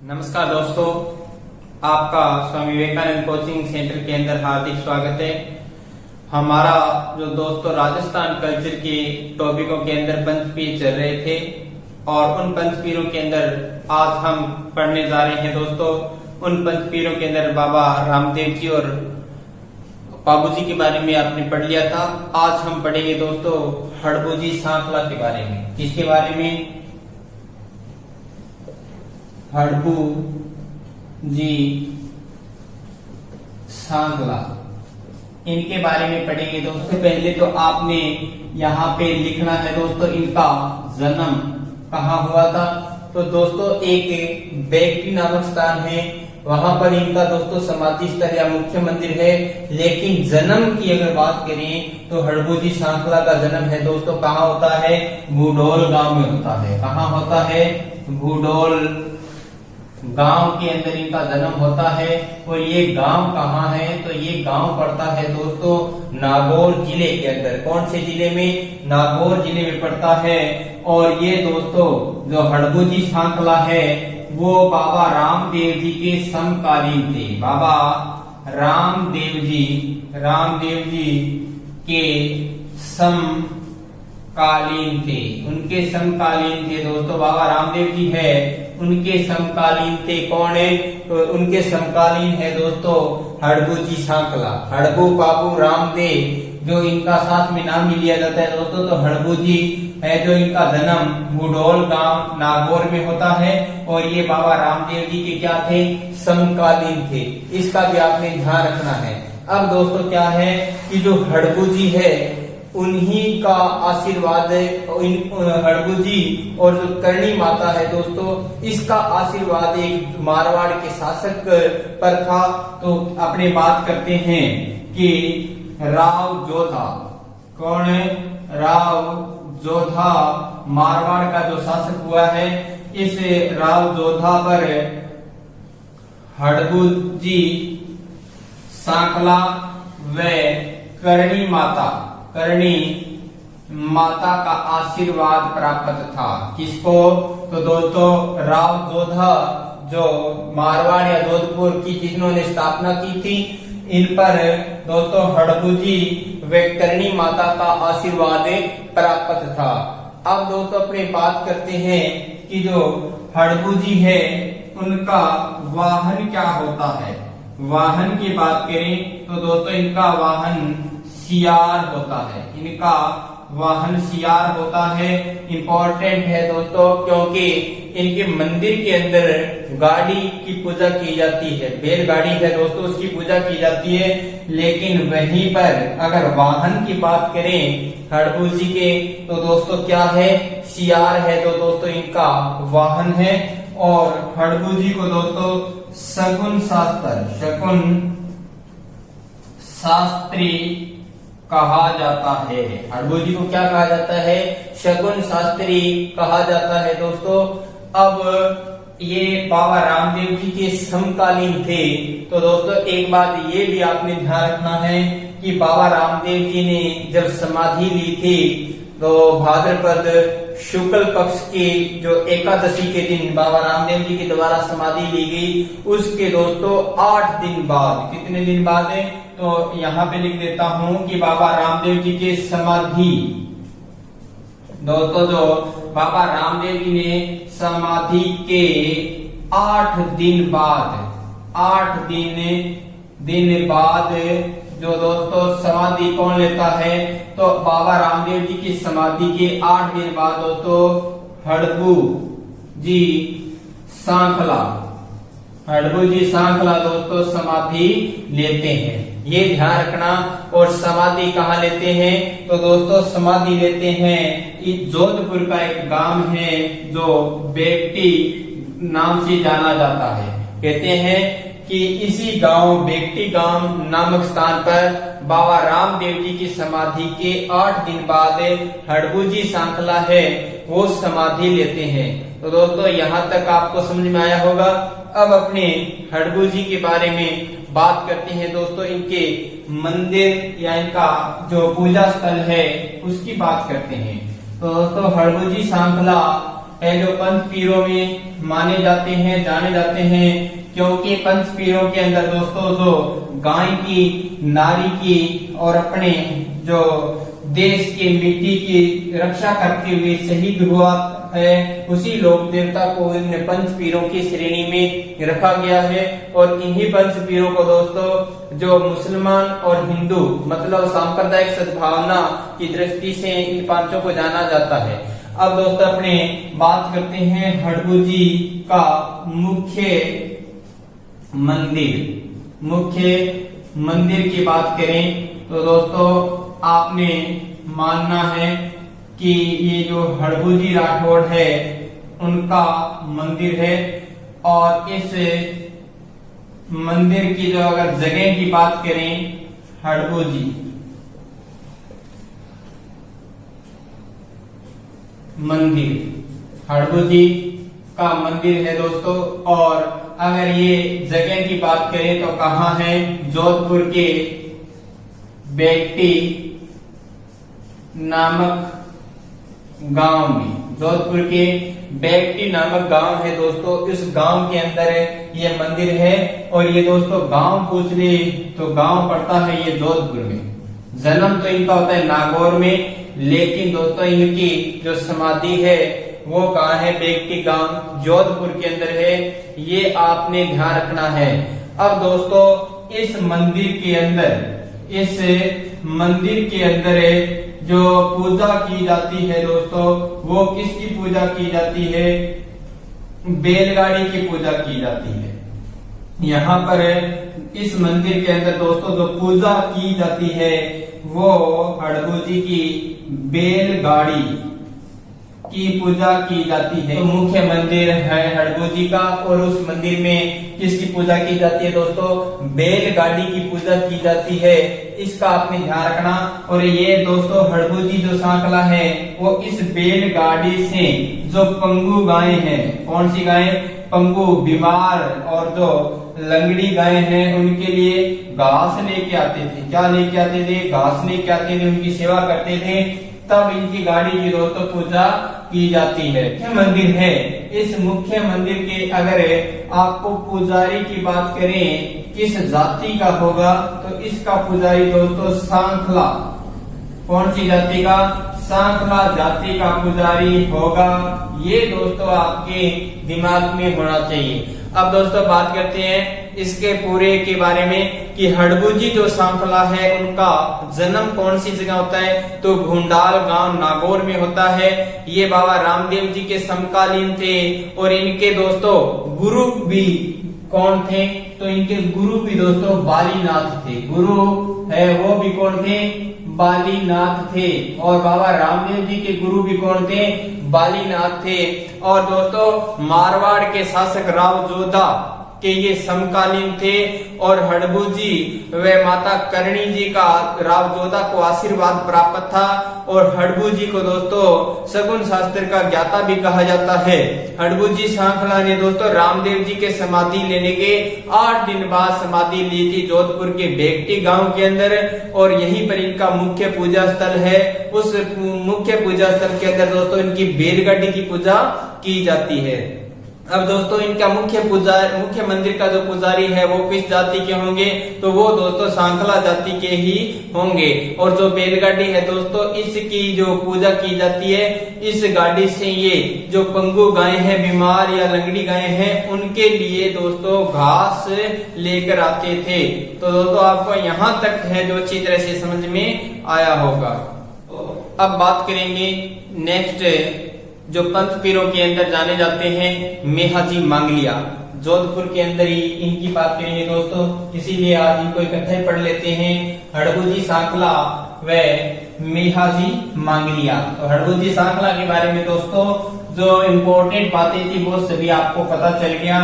नमस्कार दोस्तों, आपका स्वामी विवेकानंद कोचिंग सेंटर के अंदर हार्दिक स्वागत है। हमारा जो दोस्तों राजस्थान कल्चर के टॉपिकों के अंदर पंचपीर चल रहे थे और उन पंचपीरों के अंदर आज हम पढ़ने जा रहे हैं दोस्तों। उन पंचपीरों के अंदर बाबा रामदेव जी और बाबूजी के बारे में आपने पढ़ लिया था। आज हम पढ़ेंगे दोस्तों हड़बूजी सांखला के बारे में। किसके बारे में? हड़बू जी सांखला, इनके बारे में पढ़ेंगे दोस्तों। पहले तो आपने यहाँ पे लिखना है दोस्तों इनका जन्म कहाँ हुआ था। तो दोस्तों एक बेगटी नामक स्थान है, वहां पर इनका दोस्तों समाधि स्थल या मुख्य मंदिर है। लेकिन जन्म की अगर बात करें तो हड़बूजी सांखला का जन्म है दोस्तों कहाँ होता है? भूडोल गांव में होता है। कहाँ होता है? भूडोल गांव के अंदर इनका जन्म होता है। और ये गांव कहाँ है? तो ये गांव पड़ता है दोस्तों नागौर जिले के अंदर। कौन से जिले में? नागौर जिले में पड़ता है। और ये दोस्तों जो हड़बूजी सांखला है वो बाबा रामदेव जी के समकालीन थे। बाबा रामदेव जी के समकालीन थे। उनके समकालीन थे दोस्तों। बाबा रामदेव जी है उनके समकालीन थे। कौन है? तो उनके समकालीन है दोस्तों हड़बूजी सांखला। हड़बू बाबू रामदेव जो इनका साथ में नाम भी लिया जाता है दोस्तों। तो हड़बूजी है जो इनका जन्म भूडोल गांव नागौर में होता है। और ये बाबा रामदेव जी के क्या थे? समकालीन थे। इसका भी आपने ध्यान रखना है। अब दोस्तों क्या है कि जो हड़बूजी है उन्हीं का आशीर्वाद है। हड़बूजी और जो करणी माता है दोस्तों इसका आशीर्वाद एक मारवाड़ के शासक पर था। तो अपने बात करते हैं कि राव जोधा। कौन है? राव जोधा मारवाड़ का जो शासक हुआ है। इस राव जोधा पर हड़बूजी सांखला व करणी माता का आशीर्वाद प्राप्त था। किसको? तो दोस्तों राव जोधा जो मारवाड़ या जोधपुर की जिन्होंने स्थापना की थी, इन पर दोस्तों हड़बूजी व करणी माता का आशीर्वाद प्राप्त था। अब दोस्तों अपने बात करते हैं कि जो हड़बूजी है उनका वाहन क्या होता है। वाहन की बात करें तो दोस्तों इनका वाहन सियार होता है। इनका वाहन सियार होता है। इंपॉर्टेंट है दोस्तों क्योंकि इनके मंदिर के अंदर गाड़ी की पूजा की जाती है। बैलगाड़ी है दोस्तों उसकी पूजा की जाती है। लेकिन वहीं पर अगर वाहन की बात करें हड़बूजी के तो दोस्तों क्या है? सियार है जो दोस्तों इनका वाहन है। और हड़बूजी को दोस्तों शकुन शास्त्री कहा जाता है। हड़बूजी को क्या कहा जाता है? शकुन शास्त्री कहा जाता है दोस्तों। अब ये बाबा रामदेव जी के समकालीन थे। तो दोस्तों एक बात ये भी आपने ध्यान रखना है कि बाबा रामदेव जी ने जब समाधि ली थी तो भाद्रपद शुक्ल पक्ष की जो एकादशी के दिन बाबा रामदेव जी के द्वारा समाधि ली गई। उसके दोस्तों 8 दिन बाद, कितने दिन बाद है? तो यहाँ पे लिख देता हूं कि बाबा रामदेव जी के समाधि दोस्तों जो बाबा रामदेव जी ने समाधि के 8 दिन बाद जो दोस्तों समाधि कौन लेता है? तो बाबा रामदेव जी की समाधि के 8 दिन बाद दोस्तों हड़बूजी सांखला दोस्तों समाधि लेते हैं। ये ध्यान रखना। और समाधि कहाँ लेते हैं? तो दोस्तों समाधि लेते हैं जोधपुर का एक गांव है जो बेगटी नाम से जाना जाता है। कहते हैं कि इसी गांव बेगटी गांव नामक स्थान पर बाबा रामदेव जी की समाधि के 8 दिन बाद हड़बूजी सांखला है वो समाधि लेते हैं। तो दोस्तों यहाँ तक आपको समझ में आया होगा। अब अपने हड़बूजी के बारे में बात करते हैं दोस्तों। इनके मंदिर या इनका जो पूजा स्थल है उसकी बात करते हैं। तो दोस्तों हड़बूजी सांखला है जो पंच पीरों में माने जाते हैं, जाने जाते हैं, क्योंकि पंच पीरों के अंदर दोस्तों जो गाय की, नारी की और अपने जो देश की मिट्टी की रक्षा करते हुए शहीद हुआ है, उसी लोक देवता को इन पंच पीरों की श्रेणी में रखा गया है। और इन्हीं पंच पीरों को दोस्तों जो मुसलमान और हिंदू मतलब सांप्रदायिक सद्भावना की दृष्टि से इन पांचों को जाना जाता है। अब दोस्तों अपने बात करते हैं हड़बू का मुख्य मंदिर की बात करें तो दोस्तों आपने मानना है कि ये जो हड़बू राठौड़ है उनका मंदिर है। और इस मंदिर की जो अगर जगह की बात करें, हड़बू का मंदिर है दोस्तों। और अगर ये जगह की बात करें तो कहाँ है, जोधपुर के बेट्टी नामक गांव में। जोधपुर के बेट्टी नामक गांव है दोस्तों, इस गांव के अंदर ये मंदिर है। और ये दोस्तों गांव पूछ ले तो गांव पड़ता है ये जोधपुर में। जन्म तो इनका होता है नागौर में, लेकिन दोस्तों इनकी जो समाधि है वो कहाँ है, बेट्टी गांव जोधपुर के अंदर है। ये आपने ध्यान रखना है। अब दोस्तों इस मंदिर के अंदर जो पूजा की जाती है दोस्तों, वो किसकी पूजा की जाती है, बैलगाड़ी की पूजा की जाती है। यहाँ पर इस मंदिर के अंदर दोस्तों जो पूजा की जाती है वो हड़बू की बैलगाड़ी की पूजा की जाती है। तो मुख्य मंदिर है हड़बू का, और उस मंदिर में किसकी पूजा की जाती है दोस्तों, बैलगाड़ी की पूजा की जाती है। इसका आपने ध्यान रखना। और ये दोस्तों हड़बू जो सांखला है वो इस बैलगाड़ी से जो पंगु गाय हैं, कौन सी गाय, पंगु बीमार और जो लंगड़ी गाय हैं उनके लिए घास लेके आते थे। क्या लेके आते थे, घास लेके आते थे, उनकी सेवा करते थे। तब इनकी गाड़ी की दोस्तों पूजा की जाती है। मुख्य मंदिर है, इस मुख्य मंदिर के अगर आपको पुजारी की बात करें किस जाति का होगा तो इसका पुजारी दोस्तों सांखला, कौन सी जाति का, सांखला जाति का पुजारी होगा। ये दोस्तों आपके दिमाग में होना चाहिए। अब दोस्तों बात करते हैं इसके पूरे के बारे में कि हड़बू जो सांखला है उनका जन्म कौन सी जगह होता है, तो भूंडाल गांव नागौर में होता है। ये बाबा रामदेव जी के समकालीन थे। और इनके दोस्तों गुरु भी कौन थे, तो इनके गुरु भी दोस्तों बालीनाथ थे। गुरु है वो भी कौन थे, बालीनाथ थे। और बाबा रामदेव जी के गुरु भी कौन थे, बालीनाथ थे। और दोस्तों मारवाड़ के शासक राव जोधा के ये समकालीन थे। और हड़बू व माता करणी जी का राव जोधा को आशीर्वाद प्राप्त था। और हड़बू को दोस्तों सगुन शास्त्र का ज्ञाता भी कहा जाता है। हड़बू सांखला ने दोस्तों रामदेव जी के समाधि लेने के 8 दिन बाद समाधि ली थी जोधपुर के बेट्टी गांव के अंदर। और यहीं पर इनका मुख्य पूजा स्थल है। उस मुख्य पूजा स्थल के अंदर दोस्तों इनकी बैलगाड़ी की पूजा की जाती है। अब दोस्तों इनका मुख्य मंदिर का जो पुजारी है वो किस जाति के होंगे, तो वो दोस्तों सांखला जाति के ही होंगे। और जो बैलगाड़ी है दोस्तों इसकी जो पूजा की जाती है, इस गाड़ी से ये जो पंगु गाय हैं, बीमार या लंगड़ी गाय हैं, उनके लिए दोस्तों घास लेकर आते थे। तो दोस्तों आपको यहाँ तक है जो अच्छी तरह से समझ में आया होगा। अब बात करेंगे नेक्स्ट जो पंथ पीरों के अंदर जाने जाते हैं, मेहाजी मांगलिया। जोधपुर के अंदर ही इनकी बात करेंगे दोस्तों, इसीलिए आज इनको इकट्ठे पढ़ लेते हैं। हड़बू सांखला व मेहाजी मांगलिया। तो हड़बू सांखला के बारे में दोस्तों जो इम्पोर्टेंट बातें थी वो सभी आपको पता चल गया।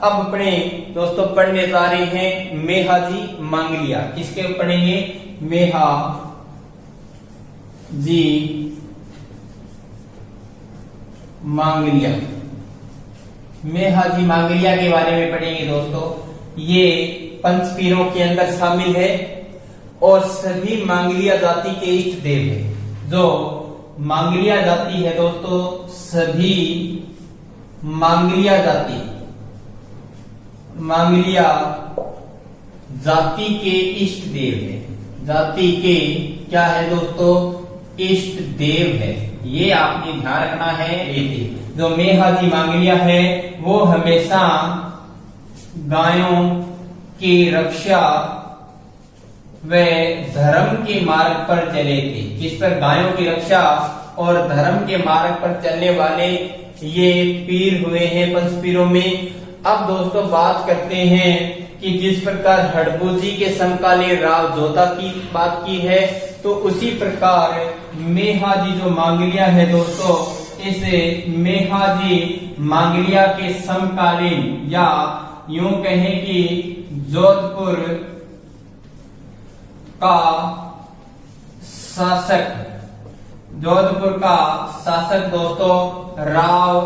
अब अपने दोस्तों पढ़ने जा रहे हैं मेहाजी मांगलिया। किसके पढ़ेंगे, मेहाजी मांगलिया। मेहाजी मांगलिया के बारे में पढ़ेंगे दोस्तों। ये पंच पीरों के अंदर शामिल है और सभी मांगलिया जाति के इष्ट देव है। जो मांगलिया जाति है दोस्तों, सभी मांगलिया जाति, मांगलिया जाति के इष्ट देव है। जाति के क्या है दोस्तों? इष्ट देव है। ये आपने ध्यान रखना है। ये जो मेहाजी मांगलिया है वो हमेशा गायों की रक्षा व धर्म के मार्ग पर चले थे। किस पर? गायों की रक्षा और धर्म के मार्ग पर चलने वाले ये पीर हुए हैं पंचपीरों में। अब दोस्तों बात करते हैं कि जिस प्रकार हड़बूजी के समकालीन राव जोधा की बात की है, तो उसी प्रकार मेहाजी जो मांगलिया है दोस्तों, इस मेहाजी मांगलिया के समकालीन या यूं कहें कि जोधपुर का शासक, जोधपुर का शासक दोस्तों राव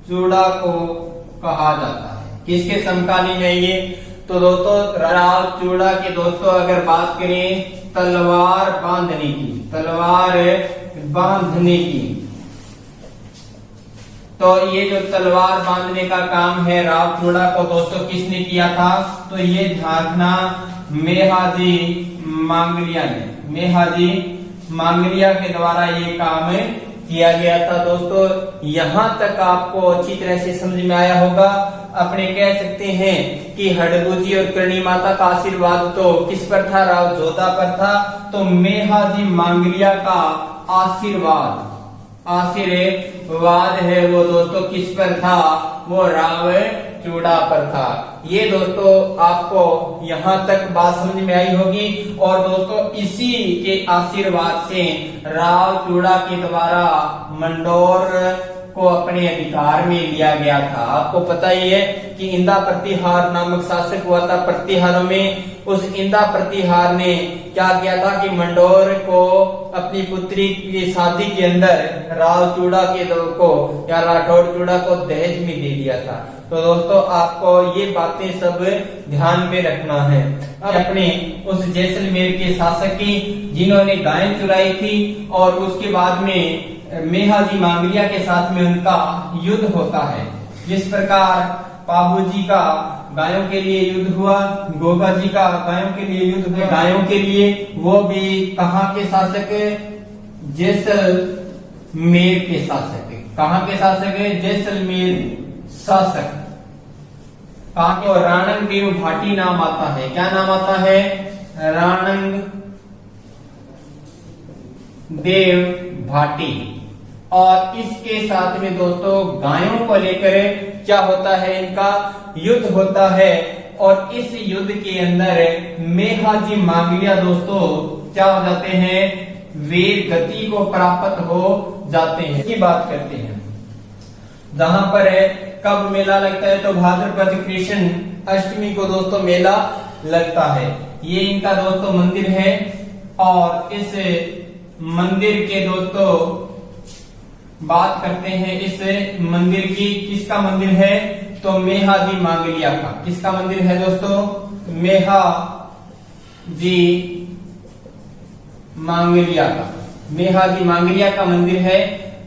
चूड़ा को कहा जाता है। किसके समकालीन है ये? तो दोस्तों राव चूड़ा के दोस्तों अगर बात करें तलवार बांधने की, तलवार बांधने की, तो ये जो तलवार बांधने का काम है राव चूड़ा को दोस्तों किसने किया था? तो ये ध्यान रखना, मेहाजी मांगलिया ने, मेहाजी मांगलिया के द्वारा ये काम किया गया था। दोस्तों यहाँ तक आपको अच्छी तरह से समझ में आया होगा। अपने कह सकते हैं कि हड़बूजी और करणी माता का आशीर्वाद तो किस पर था? राव जोधा पर था। तो मेहाजी मांगलिया का आशीर्वाद, आशीर्वाद है वो दोस्तों किस पर था? वो राव चूड़ा पर था। ये दोस्तों आपको यहाँ तक बात समझ में आई होगी। और दोस्तों इसी के आशीर्वाद से राव चूड़ा के द्वारा मंडोर को अपने अधिकार में लिया गया था। आपको पता ही है कि इंदा प्रतिहार नामक शासक हुआ था प्रतिहारों में। उस इंदा प्रतिहार ने क्या किया था कि मंडोर को अपनी पुत्री की शादी के अंदर राव चूड़ा के को या राठौड़ चूड़ा को दहेज में दे दिया था। तो दोस्तों आपको ये बातें सब ध्यान में रखना है। अब अपने उस जैसलमेर के शासक की जिन्होंने गायें चुराई थी और उसके बाद में मेहाजी मांगलिया के साथ में उनका युद्ध होता है। जिस प्रकार पाबू जी का गायों के लिए युद्ध हुआ, गोगा जी का गायों के लिए युद्ध हुआ। गायों के लिए वो भी कहाँ के शासक? जैसलमेर के शासक। कहाँ के शासक है? जैसलमेर शासक। कहाँ के? और राणंग देव भाटी नाम आता है। क्या नाम आता है? राणंग देव भाटी। और इसके साथ में दोस्तों गायों को लेकर क्या होता है? इनका युद्ध होता है। और इस युद्ध के अंदर मेहाजी मांगलिया दोस्तों क्या हो जाते हैं? वीर गति को प्राप्त हो जाते हैं। इसकी बात करते हैं। जहां पर कब मेला लगता है? तो भाद्रपद कृष्ण अष्टमी को दोस्तों मेला लगता है। ये इनका दोस्तों मंदिर है। और इस मंदिर के दोस्तों बात करते हैं इस मंदिर की। किसका मंदिर है? तो मेहाजी मांगलिया का। किसका मंदिर है दोस्तों? मेहाजी मांगलिया का। मेहाजी मांगलिया का मंदिर है।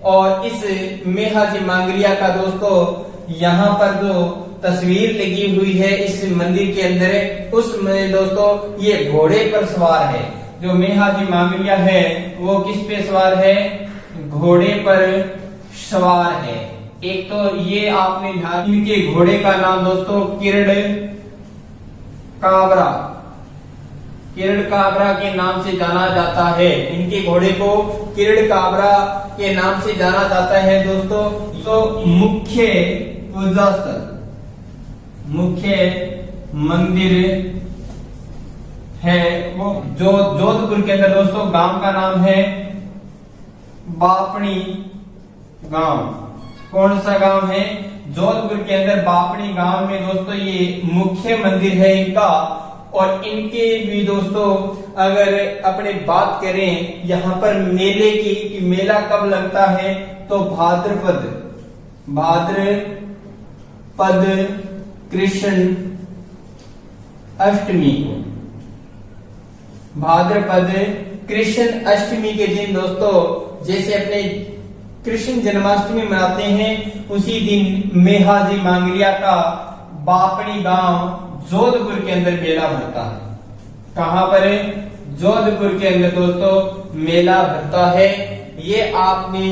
और इस मेहाजी मांगलिया का दोस्तों यहाँ पर जो तस्वीर लगी हुई है इस मंदिर के अंदर, उसमें दोस्तों ये घोड़े पर सवार है। जो मेहाजी मांगलिया है वो किस पे सवार है? घोड़े पर सवार है। एक तो ये आपने ध्यान, इनके घोड़े का नाम दोस्तों किरण काबरा, किरण काबरा के नाम से जाना जाता है। इनके घोड़े को किरण काबरा के नाम से जाना जाता है दोस्तों। तो मुख्य पूजा स्थल, मुख्य मंदिर है वो जो जोधपुर के अंदर दोस्तों गांव का नाम है बापणी गांव। कौन सा गांव है? जोधपुर के अंदर बापणी गांव में दोस्तों ये मुख्य मंदिर है इनका। और इनके भी दोस्तों अगर अपने बात करें यहाँ पर मेले की कि मेला कब लगता है, तो भाद्रपद कृष्ण अष्टमी को, भाद्रपद कृष्ण अष्टमी के दिन दोस्तों जैसे अपने कृष्ण जन्माष्टमी मनाते हैं, उसी दिन मेहाजी मांगलिया का बापणी गांव जोधपुर के अंदर मेला भरता है। कहां पर है? जोधपुर के अंदर दोस्तों मेला भरता है। ये आपने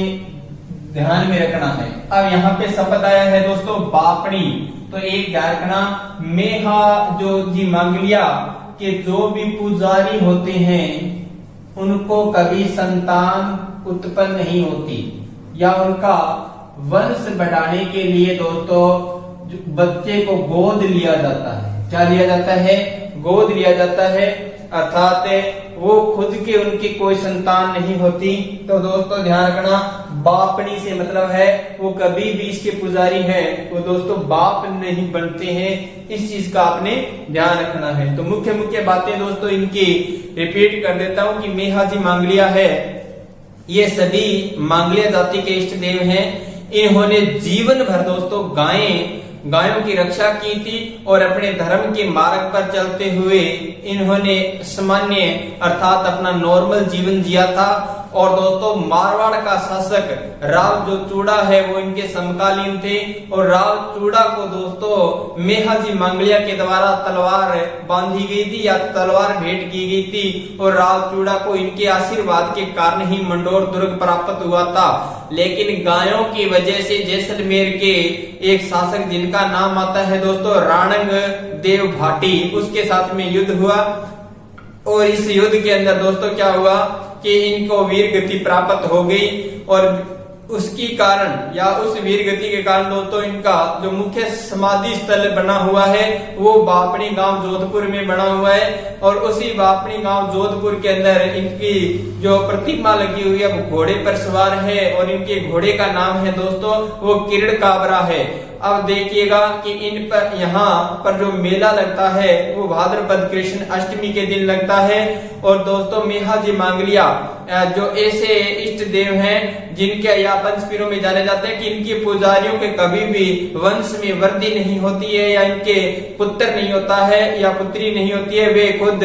ध्यान में रखना है। अब यहाँ पे शब्द आया है दोस्तों बापणी, तो एक ध्यान रखना, मेहा जो जी मांगलिया के जो भी पुजारी होते हैं उनको कभी संतान उत्पन्न नहीं होती, या उनका वंश बढ़ाने के लिए दोस्तों बच्चे को गोद लिया जाता है। क्या लिया जाता है? गोद लिया जाता है, अर्थात वो खुद के उनकी कोई संतान नहीं होती। तो दोस्तों ध्यान रखना, बापणी से मतलब है वो कभी भी इसके पुजारी हैं, वो दोस्तों बाप नहीं बनते हैं। इस चीज का आपने ध्यान रखना है। तो मुख्य मुख्य बातें दोस्तों इनकी रिपीट कर देता हूं कि मेहाजी मांगलिया है, ये सभी मांगलिया जाति के इष्ट देव हैं। इन्होंने जीवन भर दोस्तों गायों की रक्षा की थी और अपने धर्म के मार्ग पर चलते हुए इन्होंने सामान्य अर्थात अपना नॉर्मल जीवन जिया था। और दोस्तों मारवाड़ का शासक राव जो चूड़ा है वो इनके समकालीन थे, और राव चूड़ा को दोस्तों मेहाजी मांगलिया के द्वारा तलवार बांधी गई थी या तलवार भेंट की गई थी, और राव चूड़ा को इनके आशीर्वाद के कारण ही मंडोर दुर्ग प्राप्त हुआ था। लेकिन गायों की वजह से जैसलमेर के एक शासक जिनका नाम आता है दोस्तों राणंग देव भाटी, उसके साथ में युद्ध हुआ, और इस युद्ध के अंदर दोस्तों क्या हुआ कि इनको वीर गति प्राप्त हो गई, और उसकी कारण या उस वीर गति के कारण दोस्तों इनका जो मुख्य समाधि स्थल बना हुआ है वो बापणी गांव जोधपुर में बना हुआ है। और उसी बापणी गांव जोधपुर के अंदर इनकी जो प्रतिमा लगी हुई है वो घोड़े पर सवार है, और इनके घोड़े का नाम है दोस्तों वो किरण काबरा है। अब देखिएगा कि इन पर यहाँ पर जो मेला लगता है वो भाद्रपद कृष्ण अष्टमी के दिन लगता है। और दोस्तों मेहाजी मांगलिया जो ऐसे इष्ट देव हैं जिनके या पंचपीरों में जाने जाते हैं कि इनके पुजारियों के कभी भी वंश में वृद्धि नहीं होती है, या इनके पुत्र नहीं होता है या पुत्री नहीं होती है, वे खुद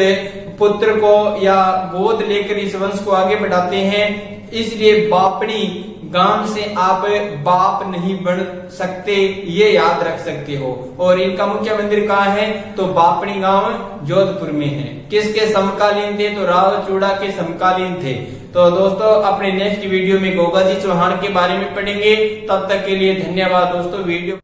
पुत्र को या गोद लेकर इस वंश को आगे बढ़ाते हैं। इसलिए बापणी गांव से आप बाप नहीं बन सकते, ये याद रख सकते हो। और इनका मुख्य मंदिर कहाँ है? तो बापणी गांव जोधपुर में है। किसके समकालीन थे? तो राव चूड़ा के समकालीन थे। तो दोस्तों अपने नेक्स्ट वीडियो में गोगाजी चौहान के बारे में पढ़ेंगे। तब तक के लिए धन्यवाद दोस्तों। वीडियो